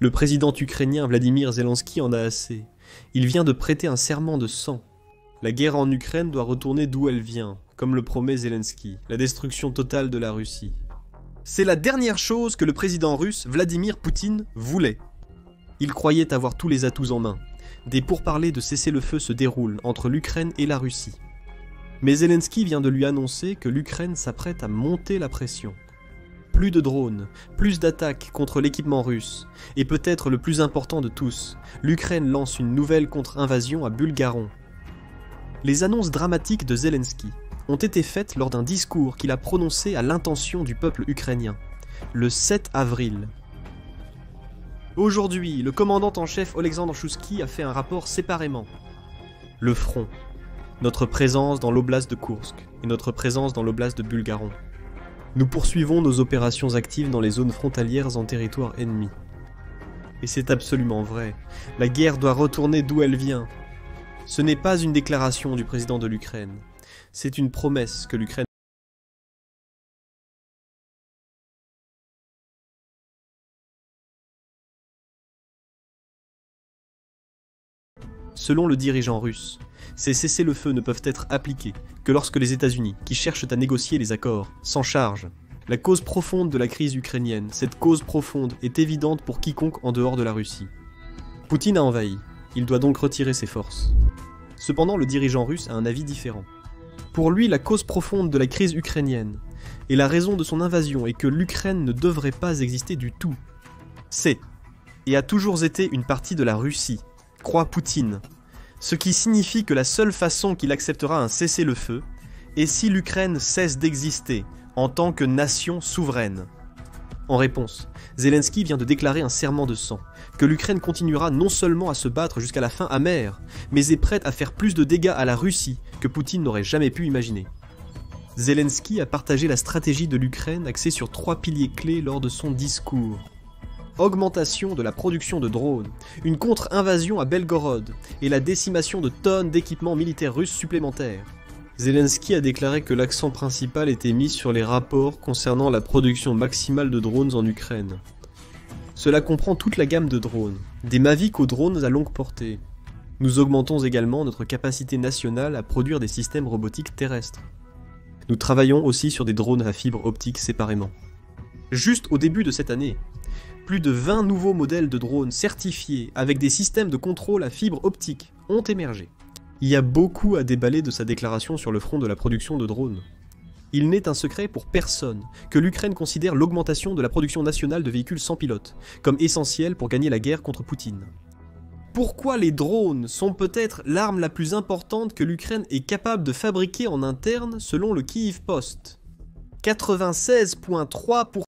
Le président ukrainien Vladimir Zelensky en a assez. Il vient de prêter un serment de sang. La guerre en Ukraine doit retourner d'où elle vient, comme le promet Zelensky, la destruction totale de la Russie. C'est la dernière chose que le président russe Vladimir Poutine voulait. Il croyait avoir tous les atouts en main. Des pourparlers de cessez-le-feu se déroulent entre l'Ukraine et la Russie. Mais Zelensky vient de lui annoncer que l'Ukraine s'apprête à monter la pression. Plus de drones, plus d'attaques contre l'équipement russe, et peut-être le plus important de tous, l'Ukraine lance une nouvelle contre-invasion à Bulgaron. Les annonces dramatiques de Zelensky ont été faites lors d'un discours qu'il a prononcé à l'intention du peuple ukrainien, le 7 avril. Aujourd'hui, le commandant en chef Oleksandr Chouski a fait un rapport séparément. Le front, notre présence dans l'oblast de Koursk et notre présence dans l'oblast de Bulgaron. Nous poursuivons nos opérations actives dans les zones frontalières en territoire ennemi. Et c'est absolument vrai, la guerre doit retourner d'où elle vient. Ce n'est pas une déclaration du président de l'Ukraine, c'est une promesse que l'Ukraine. Selon le dirigeant russe, ces cessez-le-feu ne peuvent être appliqués que lorsque les États-Unis, qui cherchent à négocier les accords, s'en chargent. La cause profonde de la crise ukrainienne, cette cause profonde est évidente pour quiconque en dehors de la Russie. Poutine a envahi, il doit donc retirer ses forces. Cependant, le dirigeant russe a un avis différent. Pour lui, la cause profonde de la crise ukrainienne et la raison de son invasion est que l'Ukraine ne devrait pas exister du tout. C'est, et a toujours été une partie de la Russie, croit Poutine, ce qui signifie que la seule façon qu'il acceptera un cessez-le-feu est si l'Ukraine cesse d'exister en tant que nation souveraine. En réponse, Zelensky vient de déclarer un serment de sang, que l'Ukraine continuera non seulement à se battre jusqu'à la fin amère, mais est prête à faire plus de dégâts à la Russie que Poutine n'aurait jamais pu imaginer. Zelensky a partagé la stratégie de l'Ukraine axée sur 3 piliers clés lors de son discours. Augmentation de la production de drones, une contre-invasion à Belgorod et la décimation de tonnes d'équipements militaires russes supplémentaires. Zelensky a déclaré que l'accent principal était mis sur les rapports concernant la production maximale de drones en Ukraine. Cela comprend toute la gamme de drones, des Mavic aux drones à longue portée. Nous augmentons également notre capacité nationale à produire des systèmes robotiques terrestres. Nous travaillons aussi sur des drones à fibre optique séparément. Juste au début de cette année, plus de 20 nouveaux modèles de drones certifiés avec des systèmes de contrôle à fibre optique ont émergé. Il y a beaucoup à déballer de sa déclaration sur le front de la production de drones. Il n'est un secret pour personne que l'Ukraine considère l'augmentation de la production nationale de véhicules sans pilote comme essentielle pour gagner la guerre contre Poutine. Pourquoi les drones sont peut-être l'arme la plus importante que l'Ukraine est capable de fabriquer en interne selon le Kyiv Post. 96,3%.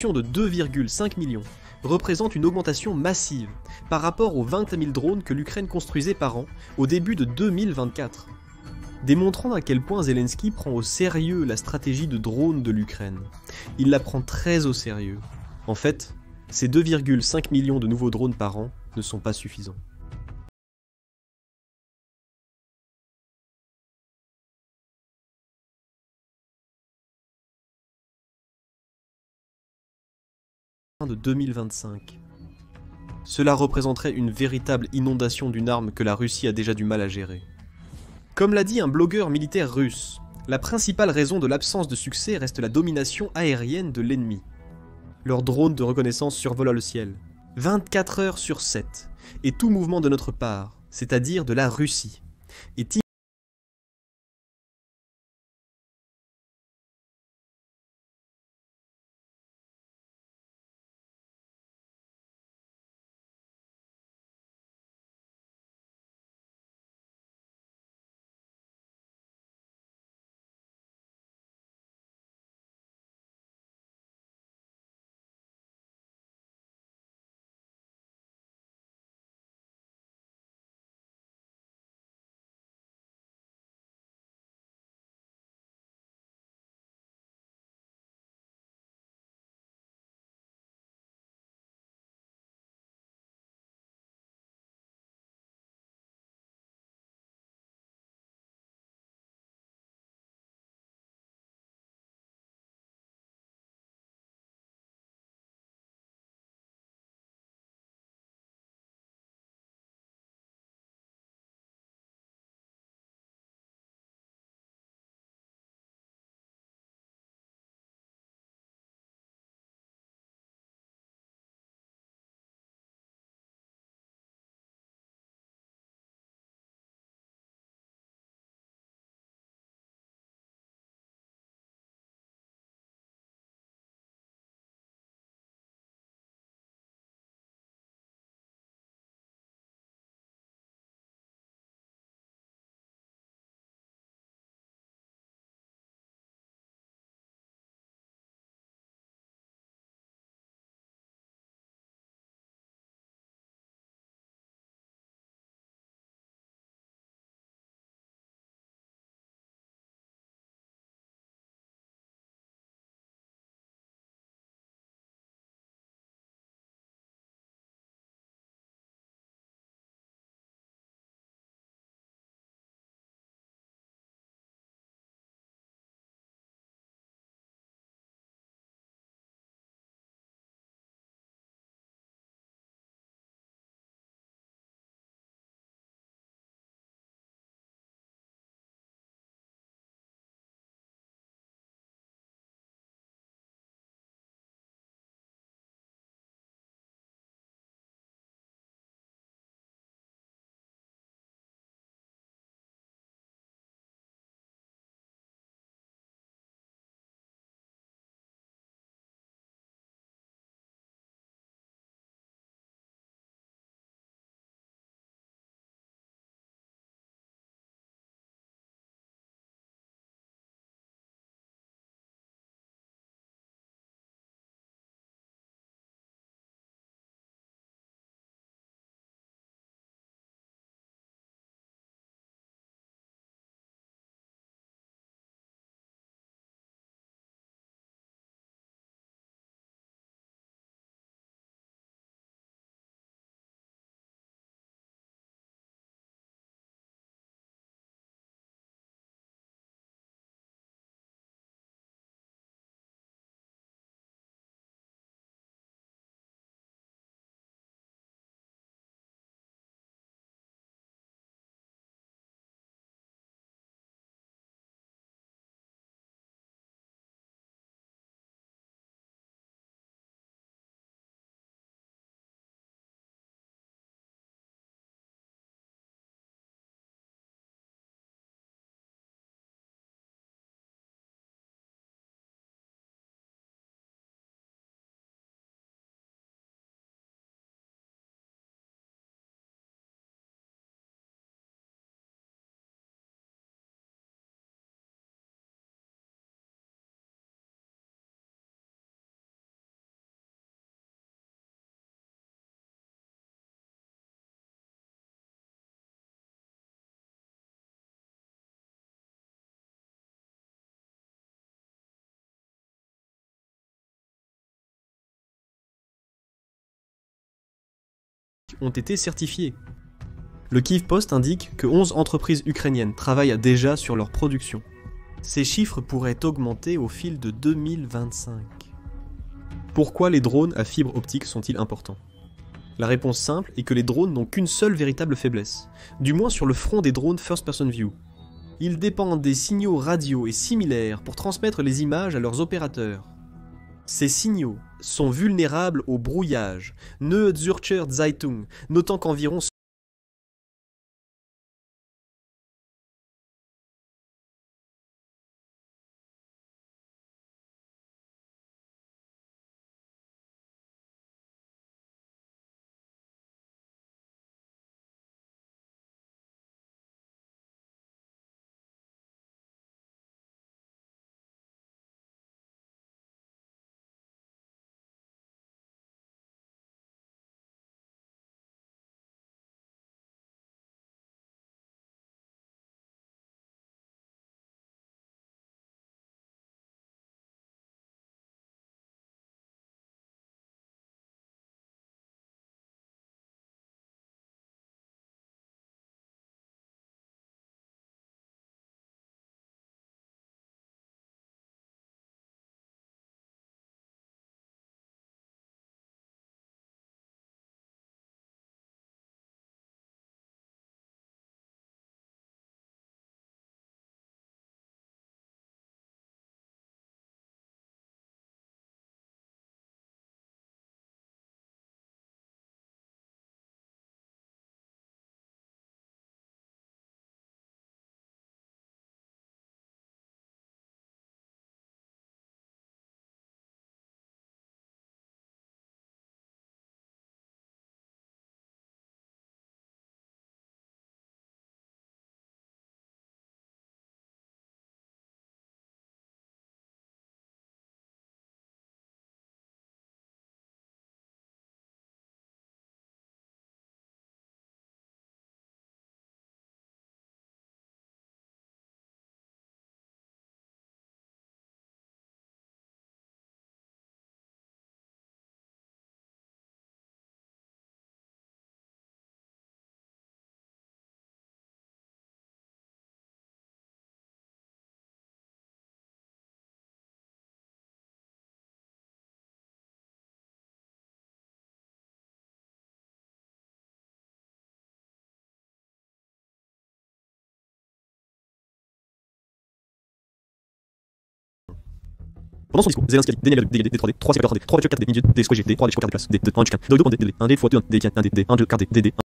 De 2,5 millions représente une augmentation massive par rapport aux 20 000 drones que l'Ukraine construisait par an au début de 2024, démontrant à quel point Zelensky prend au sérieux la stratégie de drones de l'Ukraine. Il la prend très au sérieux. En fait, ces 2,5 millions de nouveaux drones par an ne sont pas suffisants. De 2025. Cela représenterait une véritable inondation d'une arme que la Russie a déjà du mal à gérer. Comme l'a dit un blogueur militaire russe, la principale raison de l'absence de succès reste la domination aérienne de l'ennemi. Leurs drones de reconnaissance survolent le ciel, 24 heures sur 7, et tout mouvement de notre part, c'est-à-dire de la Russie, est ont été certifiés. Le Kyiv Post indique que 11 entreprises ukrainiennes travaillent déjà sur leur production. Ces chiffres pourraient augmenter au fil de 2025. Pourquoi les drones à fibre optique sont-ils importants? La réponse simple est que les drones n'ont qu'une seule véritable faiblesse, du moins sur le front des drones First Person View. Ils dépendent des signaux radio et similaires pour transmettre les images à leurs opérateurs. Ces signaux sont vulnérables au brouillage, Neue Zürcher Zeitung, notant qu'environ pendant son discours, Zelensky a dit D 3D, 3 C 3D, 3 4D, 3 4D, 4D, D square G, D 3D, 4D place, D 2 1 du 1 2 D 1 D fois 2 D 1 D 1 2 4D, D 1